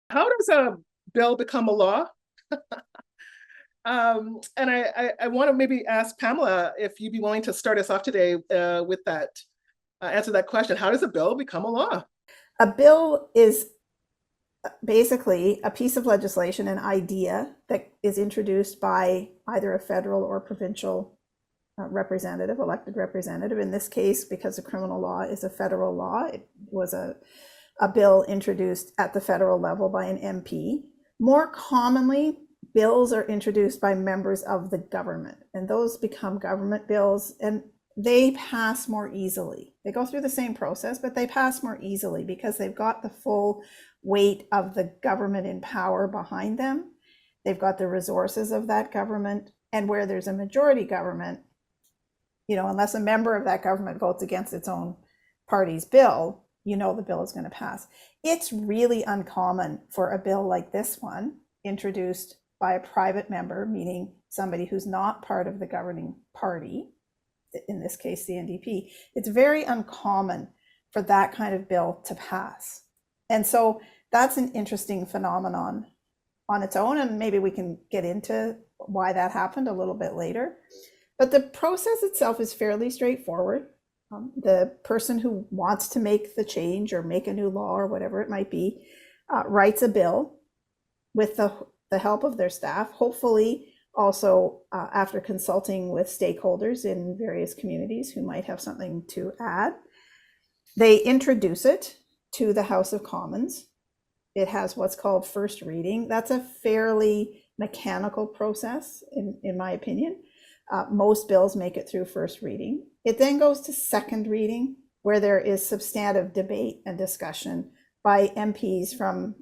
How does a bill become a law? And I want to maybe ask Pamela if you'd be willing to start us off today with that, answer that question. How does a bill become a law? A bill is basically a piece of legislation, an idea that is introduced by either a federal or provincial representative, elected representative. In this case, because the criminal law is a federal law, it was a bill introduced at the federal level by an MP. More commonly, bills are introduced by members of the government, and those become government bills, and they pass more easily. They go through the same process, but they pass more easily because they've got the full weight of the government in power behind them. They've got the resources of that government. And where there's a majority government, unless a member of that government votes against its own party's bill, the bill is going to pass. It's really uncommon for a bill like this one, introduced by a private member, meaning somebody who's not part of the governing party, in this case, the NDP. It's very uncommon for that kind of bill to pass. And so that's an interesting phenomenon on its own, and maybe we can get into why that happened a little bit later. But the process itself is fairly straightforward. The person who wants to make the change or make a new law or whatever it might be writes a bill with the help of their staff, hopefully also after consulting with stakeholders in various communities who might have something to add. They introduce it to the House of Commons. It has what's called first reading. That's a fairly mechanical process, in my opinion. Most bills make it through first reading. It then goes to second reading, where there is substantive debate and discussion by MPs from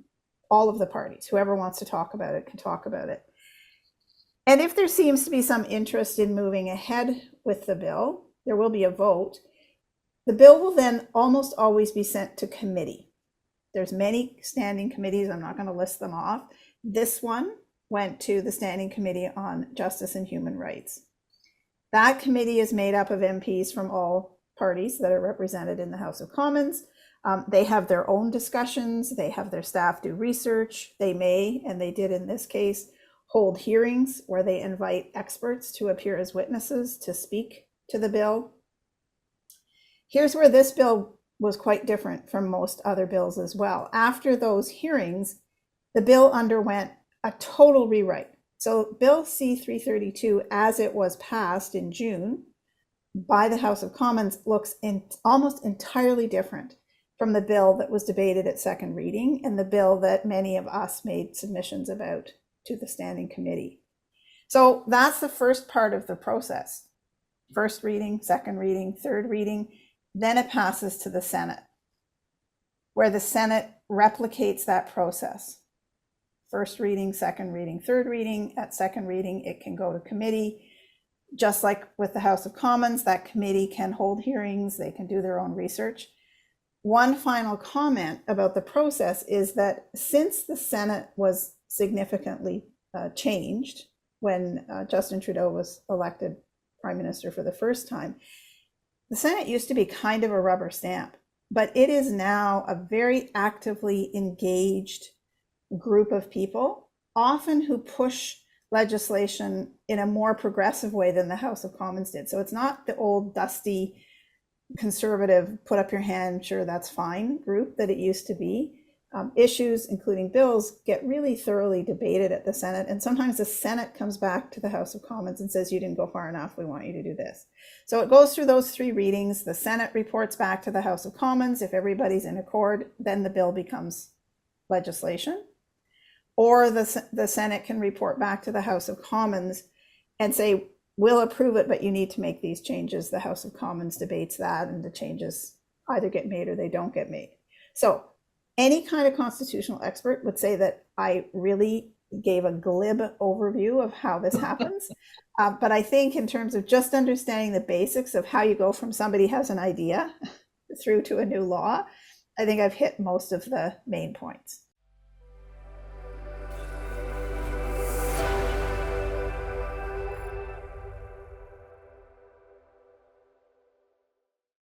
all of the parties. Whoever wants to talk about it can talk about it. And if there seems to be some interest in moving ahead with the bill, there will be a vote. The bill will then almost always be sent to committee. There's many standing committees. I'm not going to list them off. This one went to the Standing Committee on Justice and Human Rights. That committee is made up of MPs from all parties that are represented in the House of Commons. They have their own discussions. They have their staff do research. They may, and they did in this case, hold hearings where they invite experts to appear as witnesses to speak to the bill. Here's where this bill was quite different from most other bills as well. After those hearings, the bill underwent a total rewrite. So Bill C-332, as it was passed in June by the House of Commons, looks almost entirely different from the bill that was debated at second reading and the bill that many of us made submissions about to the Standing Committee. So that's the first part of the process. First reading, second reading, third reading, then it passes to the Senate, where the Senate replicates that process. First reading, second reading, third reading. At second reading, it can go to committee. Just like with the House of Commons, that committee can hold hearings, they can do their own research. One final comment about the process is that since the Senate was significantly changed when Justin Trudeau was elected Prime Minister for the first time, the Senate used to be kind of a rubber stamp, but it is now a very actively engaged group of people, often who push legislation in a more progressive way than the House of Commons did. So it's not the old dusty conservative, put up your hand, sure, that's fine group that it used to be. Issues, including bills, get really thoroughly debated at the Senate. And sometimes the Senate comes back to the House of Commons and says, you didn't go far enough, we want you to do this. So it goes through those three readings. The Senate reports back to the House of Commons. If everybody's in accord, then the bill becomes legislation. Or the Senate can report back to the House of Commons and say, we'll approve it, but you need to make these changes. The House of Commons debates that, and the changes either get made or they don't get made. So any kind of constitutional expert would say that I really gave a glib overview of how this happens. But I think in terms of just understanding the basics of how you go from somebody has an idea through to a new law, I think I've hit most of the main points.